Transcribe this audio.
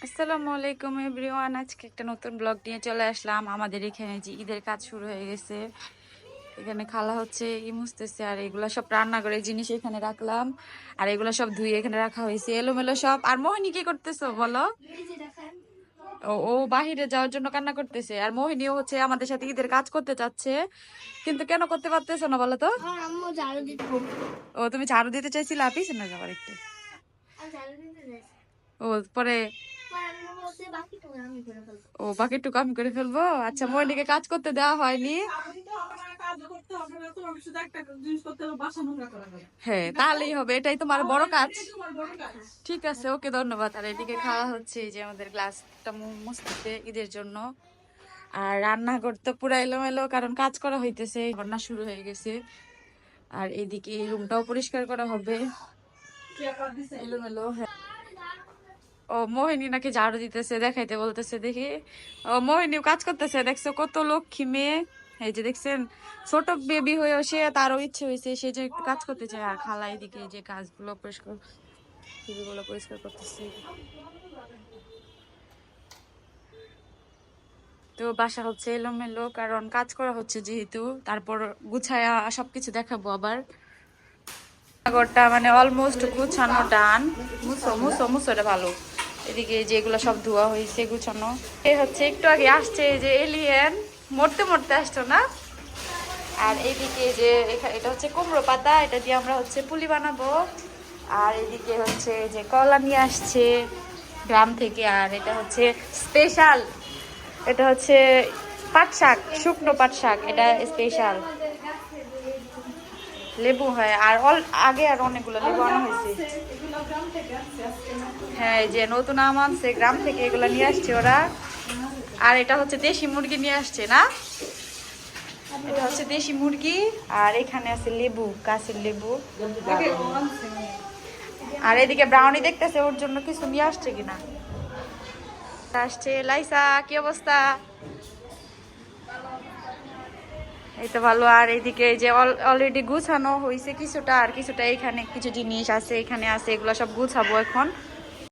আসসালামু আলাইকুম এভরিওয়ান, আজকে একটা নতুন ব্লগ নিয়ে চলে আসলাম। আমাদের এখানে যে ঈদের কাজ শুরু হয়ে গেছে, এখানে খালা হচ্ছে ই মুছতেছে, আর এগুলা সব রান্নাঘরের জিনিস এখানে রাখলাম, আর এগুলা সব ধুয়ে এখানে রাখা হয়েছে এলোমেলো সব। আর মোহিনী কি করতেছো বলো? ও ও বাহিরে যাওয়ার জন্য কান্না করতেছে। আর মোহিনীও হচ্ছে আমাদের সাথে ঈদের কাজ করতে চাচ্ছে, কিন্তু কেন করতে পারতেছো না বলো তো? ও তুমি ঝাড়ু দিতে চাইছিলে, পিছনে যাবার একটু। ও পরে ও বাকিটুকু আমি করে ফেলবো। আচ্ছা, মনিকে কাজ করতে দেওয়া হয়নি। হ্যাঁ, তাহলেই হবে, এটাই তোমার বড় কাজ। ঠিক আছে, ওকে, ধন্যবাদ। আর এদিকে খাওয়া হচ্ছে, এই যে আমাদের গ্লাসটা মুছতেছে ঈদের জন্য। আর রান্নাঘর তো পুরা এলোমেলো, কারণ কাজ করা হইতেছে, রান্না শুরু হয়ে গেছে। আর এদিকে এই রুমটাও পরিষ্কার করা হবে, এলোমেলো। হ্যাঁ, ও মোহিনী নাকি ঝাড়ু দিতেছে, দেখাইতে বলতেছে, দেখি। ও মোহিনীও কাজ করতেছে, দেখছো কত লক্ষ্মী মেয়ে। এই যে দেখছেন, ছোট বেবি হয়েও সে, তারও ইচ্ছে হয়েছে সে যে একটু কাজ করতে চায়। আর খালা এদিকে যে কাজগুলো পরিষ্কার, টিভিগুলো পরিষ্কার করতেছে। তো বাসা হচ্ছে এলোমেলো, কারণ কাজ করা হচ্ছে যেহেতু। তারপর গুছায়া সবকিছু দেখাবো আবার। ঘরটা মানে অলমোস্ট গুছানো ডান। মুছো মুছো মুছো, এটা ভালো। এদিকে যেগুলো সব ধোয়া হয়েছে, গুছানো। এ হচ্ছে একটু আগে আসছে, এই যে এলিয়েন, মরতে মরতে আসতো না। আর এইদিকে যে এটা হচ্ছে কুমড়ো পাতা, এটা দিয়ে আমরা হচ্ছে পুলি বানাবো। আর এদিকে হচ্ছে যে কলা নিয়ে আসছে গ্রাম থেকে। আর এটা হচ্ছে স্পেশাল, এটা হচ্ছে পাট শাক, শুকনো পাট শাক, এটা স্পেশাল। লেবু হয়, আর আগে আর অনেকগুলো লেবু আনা হয়েছে। হ্যাঁ, এই যে নতুন আম আনছে গ্রাম থেকে, এগুলো নিয়ে আসছে ওরা। আর এটা হচ্ছে দেশি মুরগি নিয়ে আসছে না, এটা হচ্ছে দেশি মুরগি। আর এখানে আছে লেবু, গাছের লেবু। আর এদিকে ব্রাউনি দেখতেছে, ওর জন্য কিছু নিয়ে আসছে কিনা। আসছে লাইসা, কি অবস্থা? এই তো ভালো। আর এইদিকে এই যে অলরেডি গুছানো হয়েছে কিছুটা, আর কিছুটা এখানে কিছু জিনিস আছে, এখানে আছে, এগুলো সব গুছাবো এখন।